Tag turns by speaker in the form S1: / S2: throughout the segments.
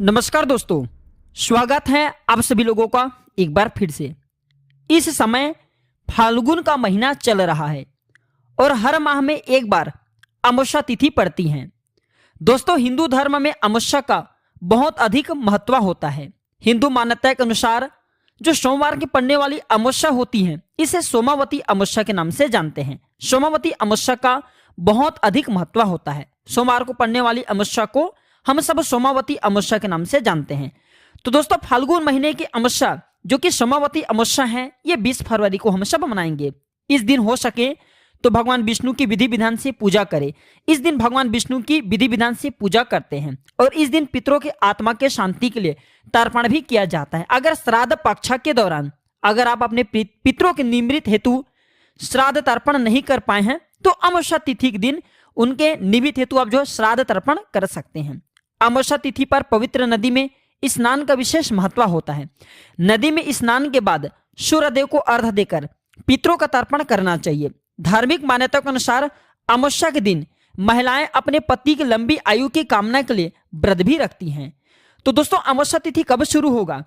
S1: नमस्कार दोस्तों, स्वागत है आप सभी लोगों का एक बार फिर से। इस समय फाल्गुन का महीना चल रहा है और हर माह में एक बार अमावस्या तिथि पड़ती है। दोस्तों, हिंदू धर्म में अमावस्या का बहुत अधिक महत्व होता है। हिंदू मान्यता के अनुसार जो सोमवार की पड़ने वाली अमावस्या होती है, इसे सोमावती अमावस्या के नाम से जानते हैं। सोमावती अमावस्या का बहुत अधिक महत्व होता है। सोमवार को पड़ने वाली अमावस्या को हम सब सोमावती अमावस्या के नाम से जानते हैं। तो दोस्तों, फाल्गुन महीने की अमावस्या जो कि सोमावती अमावस्या है, ये 20 फरवरी को हम सब मनाएंगे। इस दिन हो सके तो भगवान विष्णु की विधि विधान से पूजा करें। इस दिन भगवान विष्णु की विधि विधान से पूजा करते हैं और इस दिन पितरों के आत्मा के शांति के लिए तर्पण भी किया जाता है। अगर श्राद्ध पक्ष के दौरान अगर आप अपने पितरों के निमित्त हेतु श्राद्ध तर्पण नहीं कर पाए हैं, तो अमावस्या तिथि के दिन उनके निमित्त हेतु आप जो श्राद्ध तर्पण कर सकते हैं। अमावस्या तिथि पर पवित्र नदी में स्नान का विशेष महत्व होता है। नदी में स्नान के बाद सूर्यदेव को अर्घ्य देकर पितरों का तर्पण करना चाहिए। धार्मिक मान्यता के अनुसार अमावस्या के दिन महिलाएं अपने पति की लंबी आयु की कामना के लिए व्रत भी रखती हैं। तो दोस्तों, अमावस्या तिथि कब शुरू होगा?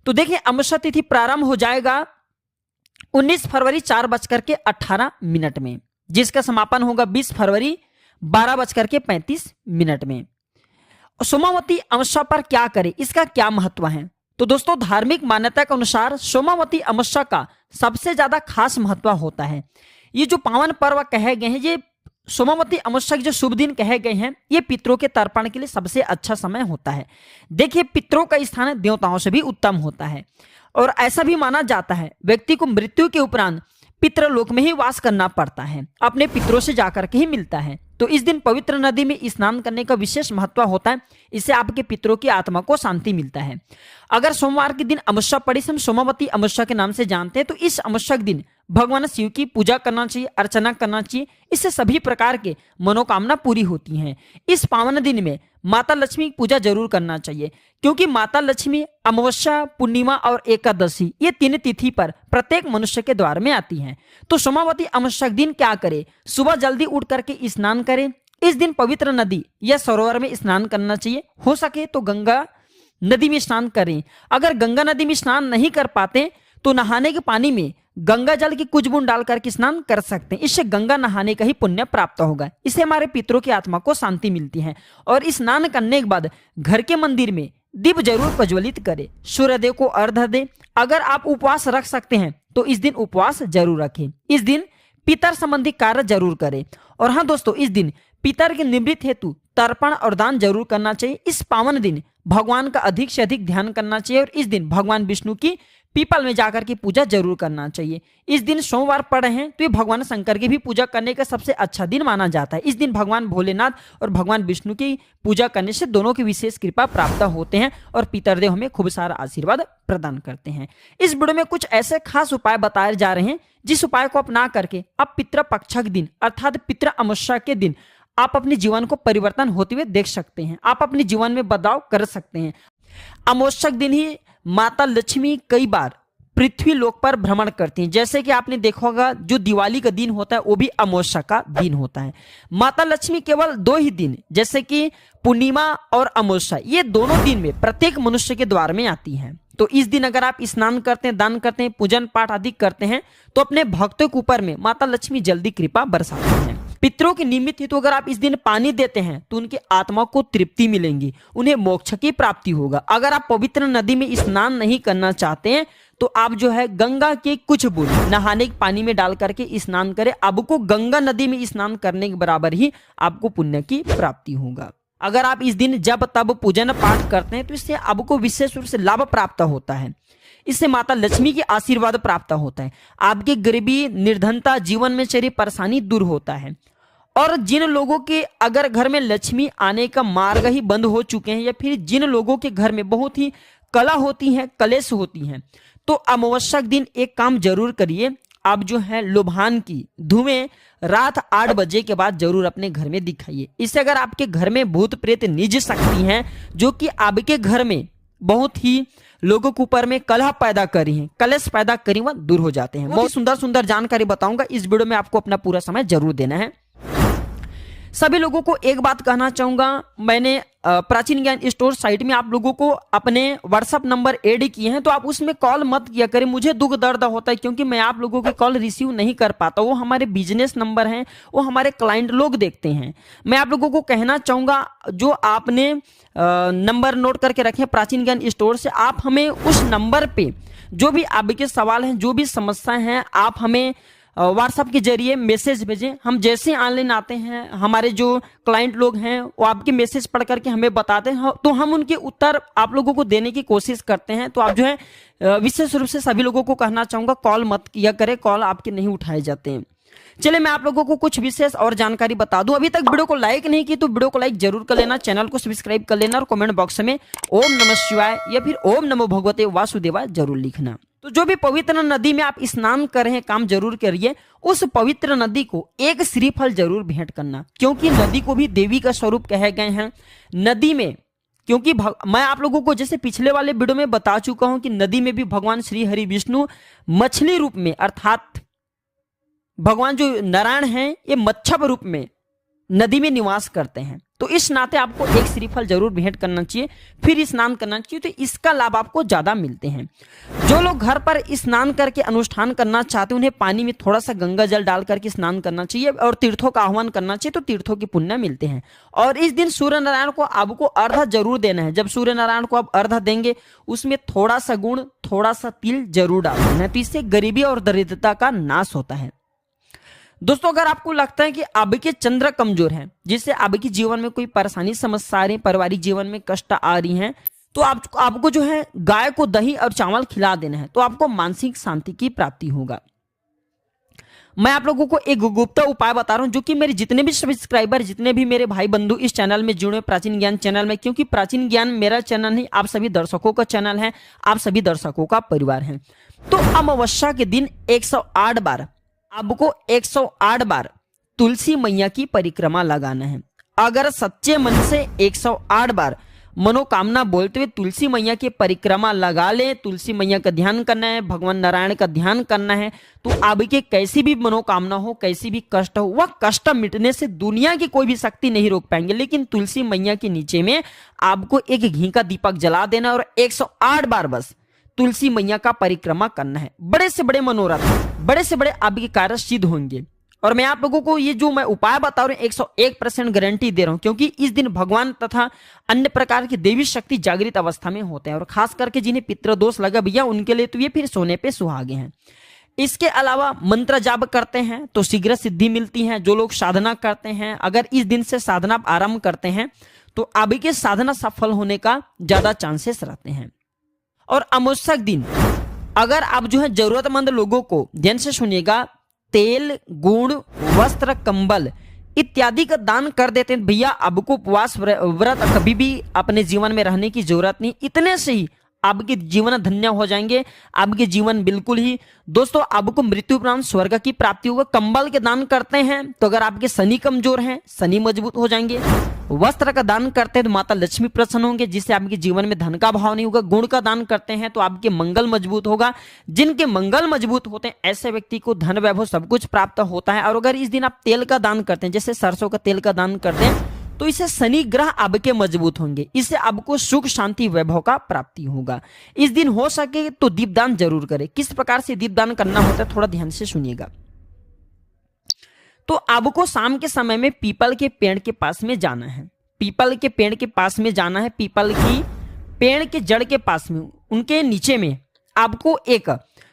S1: तो देखिए, अमावस्या तिथि प्रारंभ हो जाएगा 19 फरवरी 4:18 में, जिसका समापन होगा 20 फरवरी 12:35 में। सोमावती अमावस्या पर क्या करें, इसका क्या महत्व है? तो दोस्तों, धार्मिक मान्यता के अनुसार सोमावती अमावस्या का सबसे ज्यादा खास महत्व होता है। ये जो पावन पर्व कहे गए हैं, ये सोमावती अमावस्या के जो शुभ दिन कहे गए हैं, ये पितरों के तर्पण के लिए सबसे अच्छा समय होता है। देखिए, पितरों का स्थान देवताओं से भी उत्तम होता है और ऐसा भी माना जाता है व्यक्ति को मृत्यु के उपरांत पितृलोक में ही वास करना पड़ता है, अपने पितरों से जाकर के ही मिलता है। तो इस दिन पवित्र नदी में स्नान करने का विशेष महत्व होता है। इससे आपके पितरों की आत्मा को शांति मिलता है। अगर सोमवार के दिन अमावस्या पड़ी, हम सोमावती अमावस्या के नाम से जानते हैं, तो इस अमावस्या के दिन भगवान शिव की पूजा करना चाहिए, अर्चना करना चाहिए। इससे सभी प्रकार के मनोकामना पूरी होती हैं। इस पावन दिन में माता लक्ष्मी की पूजा जरूर करना चाहिए, क्योंकि माता लक्ष्मी अमावस्या, पूर्णिमा और एकादशी, ये 3 तिथि पर प्रत्येक मनुष्य के द्वार में आती हैं। तो सोमावती अमावस्या के दिन क्या करें? सुबह जल्दी उठ करके स्नान करें। इस दिन पवित्र नदी या सरोवर में स्नान करना चाहिए। हो सके तो गंगा नदी में स्नान करें। अगर गंगा नदी में स्नान नहीं कर पाते तो नहाने के पानी में गंगा जल की कुछ बूंद डाल करके स्नान कर सकते हैं। इससे गंगा नहाने का ही पुण्य प्राप्त होगा। इससे हमारे पितरों की आत्मा को शांति मिलती है। और स्नान करने के बाद घर के मंदिर में दीप जरूर प्रज्वलित करें, सूर्यदेव को अर्घ्य दें। अगर आप उपवास रख सकते हैं तो इस दिन उपवास जरूर रखें। इस दिन पितर संबंधी कार्य जरूर करें। और हाँ दोस्तों, इस दिन पितर के निवृत्ति हेतु तर्पण और दान जरूर करना चाहिए। इस पावन दिन भगवान का अधिक से अधिक ध्यान करना चाहिए और इस दिन भगवान विष्णु की पीपल में जाकर के पूजा जरूर करना चाहिए। इस दिन सोमवार पड़ रहे हैं तो ये भगवान शंकर की भी पूजा करने का सबसे अच्छा दिन माना जाता है। इस दिन भगवान भोलेनाथ और भगवान विष्णु की पूजा करने से दोनों की विशेष कृपा प्राप्त होते हैं और पितरदेव हमें खूब सारा आशीर्वाद प्रदान करते हैं। इस वीडियो में कुछ ऐसे खास उपाय बताए जा रहे हैं जिस उपाय को अपना करके आप पितृपक्ष के दिन अर्थात पितृ अमावस्या के दिन आप अपने जीवन को परिवर्तन होते हुए देख सकते हैं। आप अपने जीवन में बदलाव कर सकते हैं। अमावस्या के दिन ही माता लक्ष्मी कई बार पृथ्वी लोक पर भ्रमण करती हैं। जैसे कि आपने देखा होगा, जो दिवाली का दिन होता है वो भी अमावस्या का दिन होता है। माता लक्ष्मी केवल 2 ही दिन, जैसे कि पूर्णिमा और अमावस्या, ये दोनों दिन में प्रत्येक मनुष्य के द्वार में आती हैं। तो इस दिन अगर आप स्नान करते हैं, दान करते हैं, पूजन पाठ आदि करते हैं, तो अपने भक्तों के ऊपर में माता लक्ष्मी जल्दी कृपा बरसाती हैं। पितरों के निमित्त हेतु अगर आप इस दिन पानी देते हैं तो उनकी आत्मा को तृप्ति मिलेगी, उन्हें मोक्ष की प्राप्ति होगा। अगर आप पवित्र नदी में स्नान नहीं करना चाहते हैं तो आप जो है गंगा के कुछ बूंद नहाने के पानी में डाल करके स्नान करें। आपको गंगा नदी में स्नान करने के बराबर ही आपको पुण्य की प्राप्ति होगा। अगर आप इस दिन जब तब पूजन पाठ करते हैं तो इससे आपको विशेष रूप से लाभ प्राप्त होता है। इससे माता लक्ष्मी की आशीर्वाद प्राप्त होता है। आपकी गरीबी, निर्धनता, जीवन में चली परेशानी दूर होता है। और जिन लोगों के अगर घर में लक्ष्मी आने का मार्ग ही बंद हो चुके हैं या फिर जिन लोगों के घर में बहुत ही कला होती है, कलेश होती हैं, तो अमावस्या के दिन एक काम जरूर करिए। आप जो है लोभान की धुएं रात 8 बजे के बाद जरूर अपने घर में दिखाइए। इससे अगर आपके घर में भूत प्रेत निज शक्ति हैं जो कि आपके घर में बहुत ही लोगों के ऊपर में कलह पैदा करी हैं, कलेश पैदा करी, वह दूर हो जाते हैं। बहुत सुंदर सुंदर जानकारी बताऊंगा। इस वीडियो में आपको अपना पूरा समय जरूर देना है। सभी लोगों को एक बात कहना चाहूंगा, मैंने प्राचीन ज्ञान स्टोर साइट में आप लोगों को अपने व्हाट्सएप नंबर ऐड किए हैं, तो आप उसमें कॉल मत किया करें। मुझे दुख दर्द होता है क्योंकि मैं आप लोगों के कॉल रिसीव नहीं कर पाता। वो हमारे बिजनेस नंबर हैं, वो हमारे क्लाइंट लोग देखते हैं। मैं आप लोगों को कहना चाहूंगा, जो आपने नंबर नोट करके रखे प्राचीन ज्ञान स्टोर से, आप हमें उस नंबर पे जो भी आपके सवाल हैं, जो भी समस्याएं हैं, आप हमें व्हाट्सएप के जरिए मैसेज भेजें। हम जैसे ऑनलाइन आते हैं, हमारे जो क्लाइंट लोग हैं वो आपके मैसेज पढ़ करके हमें बताते हैं, तो हम उनके उत्तर आप लोगों को देने की कोशिश करते हैं। तो आप जो है विशेष रूप से सभी लोगों को कहना चाहूंगा, कॉल मत किया करें, कॉल आपके नहीं उठाए जाते हैं। चलिए मैं आप लोगों को कुछ विशेष और जानकारी बता दूं। अभी तक वीडियो को लाइक नहीं की तो वीडियो को लाइक जरूर कर लेना, चैनल को सब्सक्राइब कर लेना और कमेंट बॉक्स में ओम नमः शिवाय या फिर ओम नमो भगवते वासुदेवाय जरूर लिखना। तो जो भी पवित्र नदी में आप स्नान कर रहे हैं, काम जरूर करिए, उस पवित्र नदी को एक श्रीफल जरूर भेंट करना, क्योंकि नदी को भी देवी का स्वरूप कहे गए हैं। नदी में क्योंकि मैं आप लोगों को जैसे पिछले वाले वीडियो में बता चुका हूं कि नदी में भी भगवान श्री हरि विष्णु मछली रूप में, अर्थात भगवान जो नारायण हैं, ये मच्छर रूप में नदी में निवास करते हैं। तो इस नाते आपको एक श्रीफल जरूर भेंट करना चाहिए, फिर स्नान करना चाहिए, तो इसका लाभ आपको ज्यादा मिलते हैं। जो लोग घर पर स्नान करके अनुष्ठान करना चाहते हैं, उन्हें पानी में थोड़ा सा गंगा जल डाल करके स्नान करना चाहिए और तीर्थों का आह्वान करना चाहिए, तो तीर्थों की पुण्य मिलते हैं। और इस दिन सूर्य नारायण को आपको अर्घ जरूर देना है। जब सूर्य नारायण को आप अर्घ देंगे, उसमें थोड़ा सा गुड़, थोड़ा सा तिल जरूर डाल देना है, तो इससे गरीबी और दरिद्रता का नाश होता है। दोस्तों, अगर आपको लगता है कि आपके चंद्र कमजोर हैं, जिससे आपके जीवन में कोई परेशानी, समस्या आ रही है, पारिवारिक जीवन में कष्ट आ रही हैं, तो आपको जो है गाय को दही और चावल खिला देना है, तो आपको मानसिक शांति की प्राप्ति होगा। मैं आप लोगों को एक गुप्त उपाय बता रहा हूं, जो कि मेरे जितने भी सब्सक्राइबर, जितने भी मेरे भाई बंधु इस चैनल में जुड़े, प्राचीन ज्ञान चैनल में, क्योंकि प्राचीन ज्ञान मेरा चैनल नहीं, आप सभी दर्शकों का चैनल है, आप सभी दर्शकों का परिवार है। तो अमावस्या के दिन 108 बार आपको 108 बार तुलसी मैया की परिक्रमा लगाना है। अगर सच्चे मन से 108 बार मनोकामना बोलते हुए तुलसी मैया की परिक्रमा लगा ले, तुलसी मैया का ध्यान करना है, भगवान नारायण का ध्यान करना है, तो आपके कैसी भी मनोकामना हो, कैसी भी कष्ट हो, वह कष्ट मिटने से दुनिया की कोई भी शक्ति नहीं रोक पाएंगे। लेकिन तुलसी मैया के नीचे में आपको एक घी का दीपक जला देना और 108 बार बस तुलसी मैया का परिक्रमा करना है। बड़े से बड़े मनोरथ, बड़े से बड़े आपके कार्य सिद्ध होंगे। और मैं आप लोगों को ये जो मैं उपाय बता रहा हूं 101% गारंटी दे रहा हूं, क्योंकि इस दिन भगवान तथा अन्य प्रकार की देवी शक्ति जागृत अवस्था में होते हैं, और खास करके जिन्हें पितृदोष लगा भैया, उनके लिए तो ये फिर सोने पे सुहागे हैं। इसके अलावा मंत्र जाप करते हैं तो शीघ्र सिद्धि मिलती है। जो लोग साधना करते हैं, अगर इस दिन से साधना आरंभ करते हैं, तो आपकी साधना सफल होने का ज्यादा चांसेस रहते हैं। और अमावस्या दिन अगर आप जो है जरूरतमंद लोगों को, ध्यान से सुनिएगा, तेल, गुड़, वस्त्र, कंबल इत्यादि का दान कर देते हैं, भैया आपको उपवास व्रत कभी भी अपने जीवन में रहने की जरूरत नहीं। इतने से ही आपके जीवन धन्य हो जाएंगे, आपके जीवन बिल्कुल ही। दोस्तों, आपको मृत्यु उपरांत स्वर्ग की प्राप्ति होगा। कंबल के दान करते हैं तो अगर आपके शनि कमजोर हैं, शनि मजबूत हो जाएंगे। वस्त्र का दान करते हैं तो माता लक्ष्मी प्रसन्न होंगे, जिससे आपके जीवन में धन का भाव नहीं होगा। गुण का दान करते हैं तो आपके मंगल मजबूत होगा। जिनके मंगल मजबूत होते हैं, ऐसे व्यक्ति को धन वैभव सब कुछ प्राप्त होता है। और अगर इस दिन आप तेल का दान करते हैं, जैसे सरसों का तेल का दान करते हैं, तो इससे शनि ग्रह आपके मजबूत होंगे, इससे आपको सुख शांति वैभव का प्राप्ति होगा। इस दिन हो सके तो दीपदान जरूर करें। किस प्रकार से दीपदान करना होता है, थोड़ा ध्यान से सुनिएगा। तो आपको शाम के समय में पीपल के पेड़ के पास में जाना है, पीपल के पेड़ के पास में जाना है, पीपल की पेड़ के जड़ के पास में, उनके नीचे में आपको एक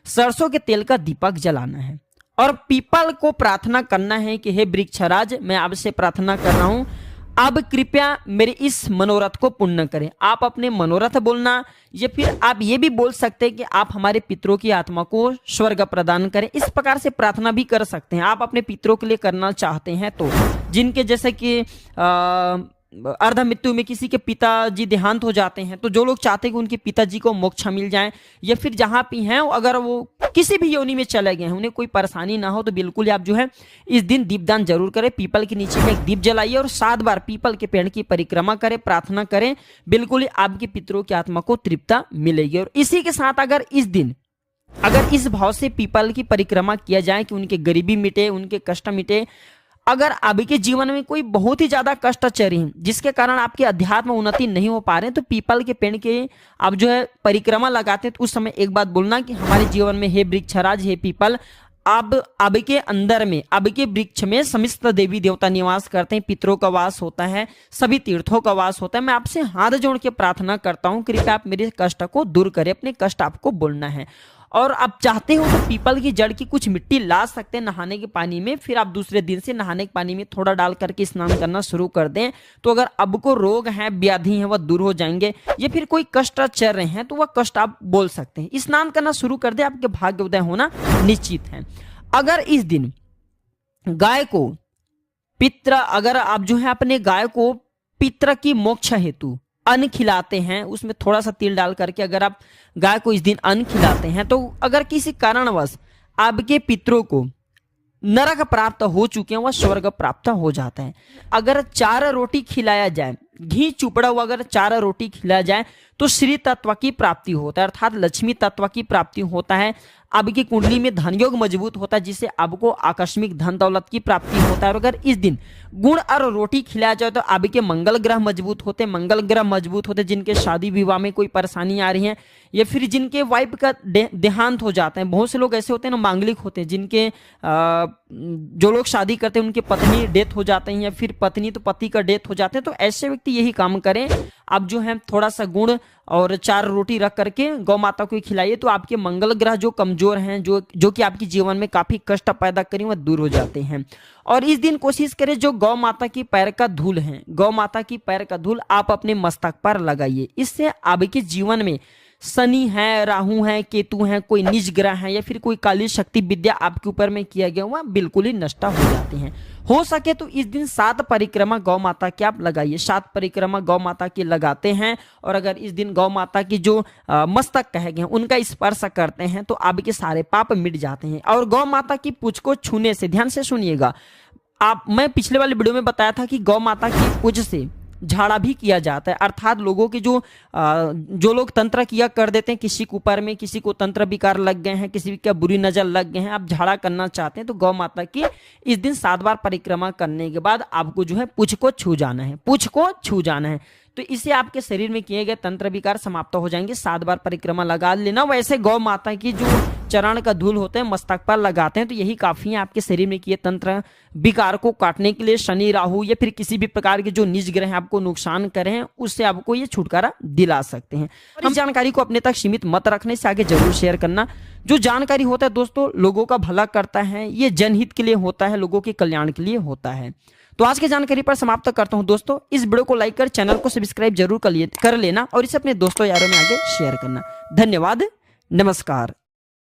S1: सरसों के तेल का दीपक जलाना है और पीपल को प्रार्थना करना है कि हे वृक्षराज, मैं आपसे प्रार्थना कर रहा हूं, अब कृपया मेरे इस मनोरथ को पूर्ण करें। आप अपने मनोरथ बोलना, या फिर आप ये भी बोल सकते हैं कि आप हमारे पितरों की आत्मा को स्वर्ग प्रदान करें। इस प्रकार से प्रार्थना भी कर सकते हैं। आप अपने पितरों के लिए करना चाहते हैं तो, जिनके जैसे कि अर्ध मृत्यु में किसी के पिताजी देहांत हो जाते हैं, तो जो लोग चाहते हैं कि उनके पिताजी को मोक्ष मिल जाए, या फिर जहां भी हैं अगर वो किसी भी योनि में चले गए हैं, उन्हें कोई परेशानी ना हो, तो बिल्कुल आप जो है इस दिन दीपदान जरूर करें। पीपल के नीचे में एक दीप जलाइए और 7 बार पीपल के पेड़ की परिक्रमा करें, प्रार्थना करें, बिल्कुल ही आपके पितरों की आत्मा को तृप्तता मिलेगी। और इसी के साथ अगर इस भाव से पीपल की परिक्रमा किया जाए कि उनके गरीबी मिटे, उनके कष्ट मिटे, अगर आपके जीवन में कोई बहुत ही ज्यादा कष्ट चल रही है जिसके कारण आपकी अध्यात्म उन्नति नहीं हो पा रहे हैं, तो पीपल के पेड़ के आप जो है परिक्रमा लगाते हैं, तो उस समय एक बात बोलना कि हमारे जीवन में हे वृक्षराज, हे पीपल, अब के अंदर में, अब के वृक्ष में समस्त देवी देवता निवास करते हैं, पितरों का वास होता है, सभी तीर्थों का वास होता है। मैं आपसे हाथ जोड़ के प्रार्थना करता हूँ, कृपया आप मेरे कष्ट को दूर करें। अपने कष्ट आपको बोलना है, और आप चाहते हो तो पीपल की जड़ की कुछ मिट्टी ला सकते हैं नहाने के पानी में, फिर आप दूसरे दिन से नहाने के पानी में थोड़ा डाल करके स्नान करना शुरू कर दें। तो अगर अब को रोग है, व्याधि है, वह दूर हो जाएंगे, या फिर कोई कष्ट चल रहे हैं तो वह कष्ट आप बोल सकते हैं। स्नान करना शुरू कर दें, आपके भाग्य उदय होना निश्चित है। अगर इस दिन गाय को पित्र, अगर आप जो है अपने गाय को पित्र की मोक्ष हेतु अन्न खिलाते हैं, उसमें थोड़ा सा तिल डाल करके अगर आप गाय को इस दिन अन्न खिलाते हैं, तो अगर किसी कारणवश आपके पितरों को नरक प्राप्त हो चुके हैं, वह स्वर्ग प्राप्त हो जाता है। अगर 4 रोटी खिलाया जाए, घी चुपड़ा हुआ अगर 4 रोटी खिलाया जाए, तो श्री तत्व की प्राप्ति होता है, अर्थात लक्ष्मी तत्व की प्राप्ति होता है। आपकी कुंडली में धन योग मजबूत होता है, जिससे आपको आकस्मिक धन दौलत की प्राप्ति होता है। और अगर इस दिन गुड़ और रोटी खिलाया जाए तो आपके मंगल ग्रह मजबूत होते हैं। मंगल ग्रह मजबूत होते, जिनके शादी विवाह में कोई परेशानी आ रही है, या फिर जिनके वाइफ का देहांत हो जाता है। बहुत से लोग ऐसे होते हैं ना, मांगलिक होते हैं, जिनके जो लोग शादी करते हैं उनके पत्नी डेथ हो जाते हैं, या फिर पत्नी तो पति का डेथ हो जाते हैं। तो ऐसे व्यक्ति यही काम करें, आप जो है थोड़ा सा गुड़ और 4 रोटी रख करके गौ माता को खिलाइए, तो आपके मंगल ग्रह जो कमजोर हैं, जो कि आपके जीवन में काफी कष्ट पैदा करें, वह दूर हो जाते हैं। और इस दिन कोशिश करें, जो गौ माता की पैर का धूल है, गौ माता की पैर का धूल आप अपने मस्तक पर लगाइए। इससे आपके जीवन में शनि है, राहु है, केतु है, कोई निज ग्रह है, या फिर कोई काली शक्ति विद्या आपके ऊपर में किया गया हुआ बिल्कुल ही नष्ट हो जाते हैं। हो सके तो इस दिन 7 परिक्रमा गौ माता की आप लगाइए, 7 परिक्रमा गौ माता की लगाते हैं। और अगर इस दिन गौ माता की जो मस्तक कहे गए हैं उनका स्पर्श करते हैं, तो आपके सारे पाप मिट जाते हैं। और गौ माता की पूंछ को छूने से, ध्यान से सुनिएगा, मैं पिछले वाले वीडियो में बताया था कि गौ माता की पूंछ से झाड़ा भी किया जाता है, अर्थात लोगों के जो लोग तंत्र किया कर देते हैं, किसी के ऊपर में किसी को तंत्र विकार लग गए हैं, किसी का बुरी नजर लग गए हैं, आप झाड़ा करना चाहते हैं, तो गौ माता की इस दिन 7 बार परिक्रमा करने के बाद आपको जो है पूंछ को छू जाना है, पूंछ को छू जाना है। तो इससे आपके शरीर में किए गए तंत्र विकार समाप्त हो जाएंगे। 7 बार परिक्रमा लगा लेना। वैसे गौ माता की जो चरण का धूल होते हैं मस्तक पर लगाते हैं, तो यही काफी है आपके शरीर में किए तंत्र विकार को काटने के लिए। शनि राहु या फिर किसी भी प्रकार के जो निज ग्रह आपको नुकसान करे हैं, उससे आपको ये छुटकारा दिला सकते हैं। हम जानकारी को अपने तक सीमित मत रखने से आगे जरूर शेयर करना। जो जानकारी होता है दोस्तों लोगों का भला करता है, ये जनहित के लिए होता है, लोगों के कल्याण के लिए होता है। तो आज की जानकारी पर समाप्त करता हूं दोस्तों। इस वीडियो को लाइक कर चैनल को सब्सक्राइब जरूर कर लेना, और इसे अपने दोस्तों यारों में आगे शेयर करना। धन्यवाद, नमस्कार।